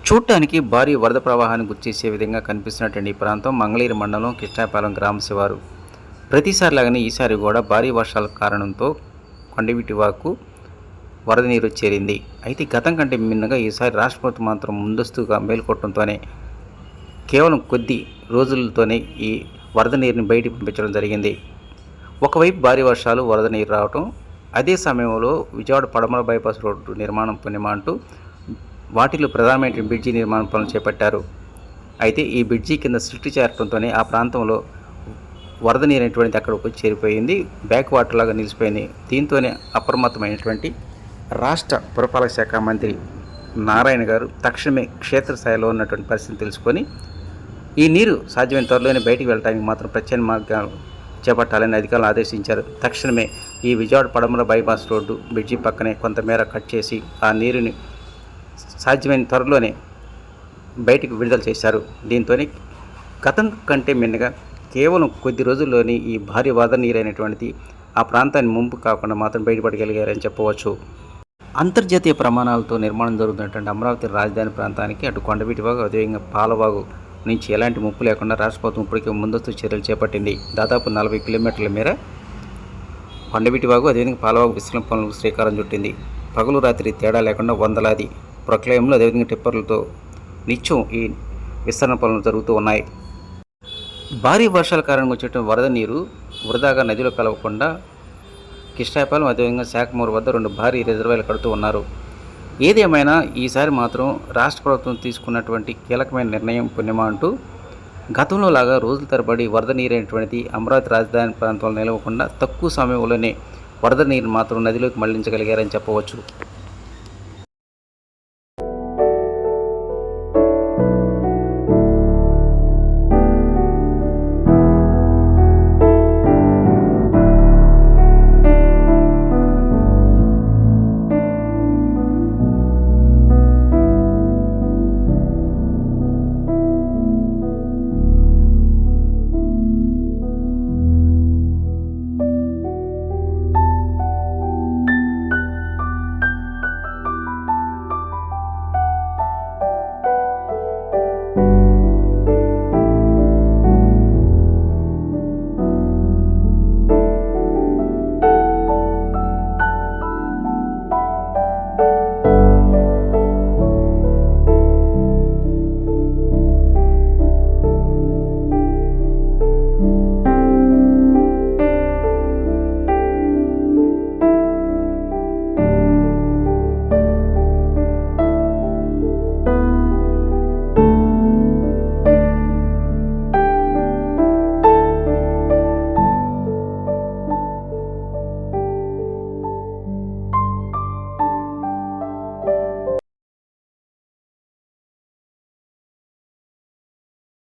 చూడటానికి భారీ వరద ప్రవాహాన్ని గుర్తించే విధంగా కనిపిస్తున్నటువంటి ఈ ప్రాంతం మంగళగిరి మండలం కృష్ణాపాలెం గ్రామ శివారు. ప్రతిసారిలాగానే ఈసారి కూడా భారీ వర్షాల కారణంతో కొండవీటి వాకు వరద నీరు చేరింది. అయితే గతం కంటే మిన్నగా ఈసారి రాష్ట్ర ప్రభుత్వం మాత్రం ముందస్తుగా మేల్కొట్టడంతోనే కేవలం కొద్ది రోజులతోనే ఈ వరద నీరుని బయటికి పంపించడం జరిగింది. ఒకవైపు భారీ వర్షాలు వరద నీరు రావటం, అదే సమయంలో విజయవాడ పడమర బైపాస్ రోడ్డు నిర్మాణం పుణ్యమంటూ వాటిలో ప్రధానమైన బ్రిడ్జి నిర్మాణ పనులు చేపట్టారు. అయితే ఈ బ్రిడ్జి కింద సిల్ట్ చేరడంతోనే ఆ ప్రాంతంలో వరద నీరు అనేటువంటిది అక్కడికి వచ్చి చేరిపోయింది, బ్యాక్ వాటర్ లాగా నిలిచిపోయింది. దీంతోనే అప్రమత్తమైనటువంటి రాష్ట్ర పురపాలక శాఖ మంత్రి నారాయణ గారు తక్షణమే క్షేత్రస్థాయిలో ఉన్నటువంటి పరిస్థితిని తెలుసుకొని ఈ నీరు సాధ్యమైన త్వరలోనే బయటికి వెళ్ళడానికి మాత్రం ప్రత్యామ్నాయ మార్గాలు చేపట్టాలని అధికారులు ఆదేశించారు. తక్షణమే ఈ విజయవాడ పడమర బైపాస్ రోడ్డు బ్రిడ్జి పక్కనే కొంతమేర కట్ చేసి ఆ నీరుని సాధ్యమైన త్వరలోనే బయటికి విడుదల చేశారు. దీంతో గతం కంటే మిన్నగా కేవలం కొద్ది రోజుల్లోనే ఈ భారీ వరద నీరు అయినటువంటిది ఆ ప్రాంతాన్ని ముంపు కాకుండా మాత్రం బయటపడగలిగారని చెప్పవచ్చు. అంతర్జాతీయ ప్రమాణాలతో నిర్మాణం జరుగుతున్నటువంటి అమరావతి రాజధాని ప్రాంతానికి అటు కొండవీటి వాగు, అదేవిధంగా పాలవాగు నుంచి ఎలాంటి ముప్పు లేకుండా రాష్ట్ర ప్రభుత్వం ఇప్పటికే ముందస్తు చర్యలు చేపట్టింది. దాదాపు 40 కిలోమీటర్ల మేర కొండవీటి వాగు, అదేవిధంగా పాలవాగు విస్తరణ పనులకు శ్రీకారం చుట్టింది. పగలు రాత్రి తేడా లేకుండా వందలాది ప్రొక్లైన్లు, అదేవిధంగా టిప్పర్లతో నిత్యం ఈ విస్తరణ పనులు జరుగుతూ ఉన్నాయి. భారీ వర్షాల కారణంగా వచ్చేటువంటి వరద నీరు వృధాగా నదిలో కలవకుండా కృష్ణాపాలెం, అదేవిధంగా శాఖమూరు వద్ద 2 భారీ రిజర్వాయర్లు కడుతూ ఉన్నారు. ఏదేమైనా ఈసారి మాత్రం రాష్ట్ర ప్రభుత్వం తీసుకున్నటువంటి కీలకమైన నిర్ణయం పుణ్యమంటూ గతంలో లాగా రోజుల తరబడి వరద నీరు అనేటువంటిది అమరావతి రాజధాని ప్రాంతంలో నిలవకుండా తక్కువ సమయంలోనే వరద నీరు మాత్రం నదిలోకి మళ్లించగలిగారని చెప్పవచ్చు.